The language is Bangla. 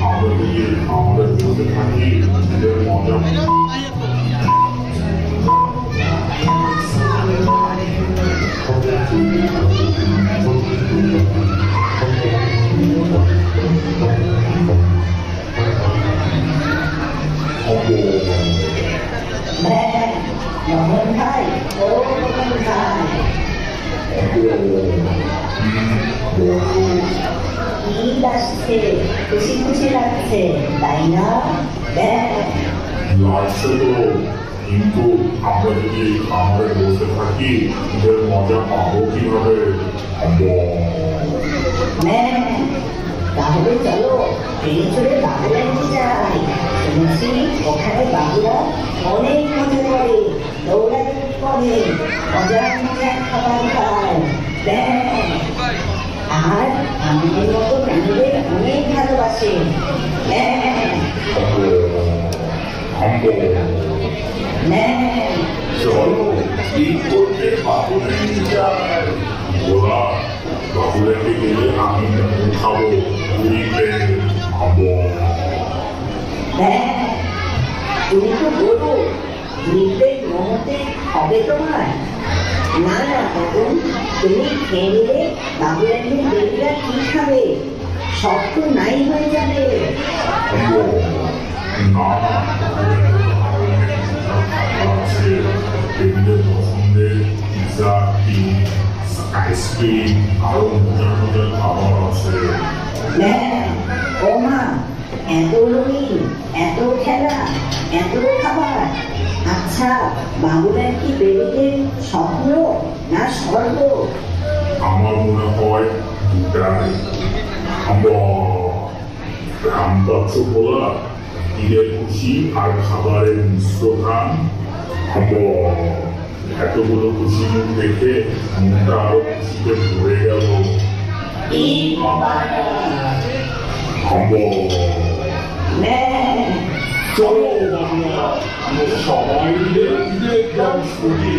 আমরা যদি আমাদের বসে থাকি নিজের মজা মোহন ভাই ও মোহন ভাই ঈদ আসছে খুশি খুশি লাগছে তাই না লাগছে তো কিন্তু আমরা যদি খামারে বসে থাকি নিজের মজা পাবো কিভাবে তাহলে চলো এই চলে বাবুরান্টি যাই শুনেছি ওখানে বাবুরা অনেক মজা করে দৌড়াদৌড়ি করে মজার মজার খাবার খায় আর আমাদের মতো প্রাণীদের অনেক ভালোবাসে চলো ঈদ করতে বাবুরান্টি যাই ওরা বাবুরান্টি গেলে আমি খাবো পুরীতে খাবো তুমি তো বলো নির্দেশ মহতে হবে তোমার না না তখন তুমি খেয়ে নিলে বাবুরান্টির বেবিরা কি খাবে সব তো নাই হয়ে যাবে না আছে বেবিদের পছন্দের পিৎজা আইসক্রিম আরো মজার মজার খাবার আছে ও মা এত রঙিন এত খেলা এত খাবার আচ্ছা বাবুরান্টি বেবিদের স্বপ্ন না স্বর্গ আমার মনে হয় দুটাই রামবাক্স বলা ঈদের খুশি আর খাবারের মিশ্রণ এতগুলো খুশি মুখ দেখে মনটা আরো খুশিতে ভরে গেল চলো আমরা সবাই ঈদের ডান্স করি